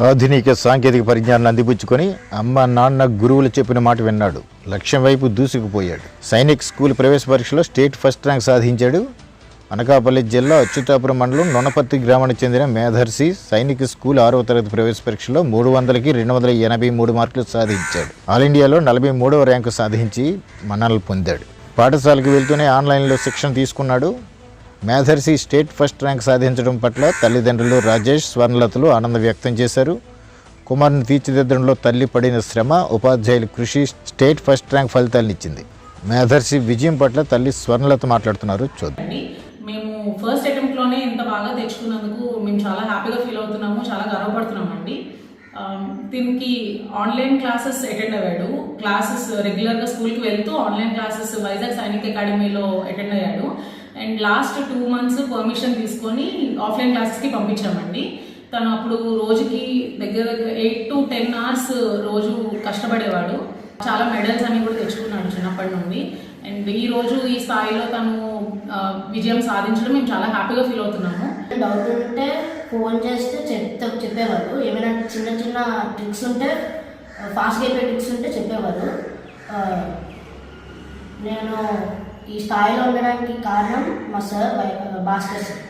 ఆధునిక సాంకేతిక పరిజ్ఞానాన్ని అందిపుచ్చుకొని అమ్మ నాన్న గురువులు చెప్పిన మాట విన్నాడు. లక్ష్యం వైపు దూసుకుపోయాడు. సైనిక్ స్కూల్ ప్రవేశ పరీక్షలో స్టేట్ ఫస్ట్ ర్యాంక్ సాధించాడు. అనకాపల్లి జిల్లా అచ్యుతాపురం మండలం నొనపర్తి గ్రామానికి చెందిన మేధర్సి సైనిక్ స్కూల్ 6వ తరగతి ప్రవేశ పరీక్షలో 300కి 283 మార్కులు సాధించాడు. ఆల్ ఇండియాలో 43వ ర్యాంకు సాధించి మన్ననలు పొందాడు. పాఠశాలకు వెళ్తూనే ఆన్లైన్లో శిక్షణ తీసుకున్నాడు. మేధర్సి స్టేట్ ఫస్ట్ ర్యాంక్ సాధించడం పట్ల తల్లిదండ్రులు రాజేష్, స్వర్ణలతలు ఆనందం వ్యక్తం చేశారు. కుమారుని తీర్చిదిద్దడంలో తల్లి పడిన శ్రమ, ఉపాధ్యాయుల కృషి స్టేట్ ఫస్ట్ ర్యాంక్ ఫలితాలను ఇచ్చింది. మేధర్సి విజయం పట్ల తల్లి స్వర్ణలత మాట్లాడుతున్నారు. చూద్దాం. మేము ఫస్ట్ అటెంప్ట్లోనే ఇంత బాగా తెచ్చుకున్నందుకు మేము చాలా హ్యాపీగా ఫీల్ అవుతున్నాము, చాలా గర్వపడుతున్నామండి. దీనికి ఆన్లైన్ క్లాసెస్ అటెండ్ అయ్యాడు. క్లాసెస్ రెగ్యులర్గా స్కూల్కి వెళ్తూ ఆన్లైన్ క్లాసెస్ వైజాగ్ సైనిక్ అకాడమీలో అటెండ్ అయ్యాడు. అండ్ లాస్ట్ 2 months పర్మిషన్ తీసుకొని ఆఫ్లైన్ క్లాసెస్కి పంపించామండి. తను అప్పుడు రోజుకి దగ్గర 8 to 10 hours రోజు కష్టపడేవాడు. చాలా మెడల్స్ అన్ని కూడా తెచ్చుకున్నాడు చిన్నప్పటి నుండి. అండ్ ఈ రోజు ఈ స్థాయిలో తను విజయం సాధించడం మేము చాలా హ్యాపీగా ఫీల్ అవుతున్నాము. డౌట్ ఉంటే ఫోన్ చేస్తే చెప్పేవారు. ఏమైనా చిన్న చిన్న ట్రిక్స్ ఉంటే, ఫాస్ట్గా అయిపోయే ట్రిక్స్ ఉంటే చెప్పేవారు. నేను ఈ స్థాయిలో ఉండడానికి కారణం మా సార్ భాస్కర్ సార్.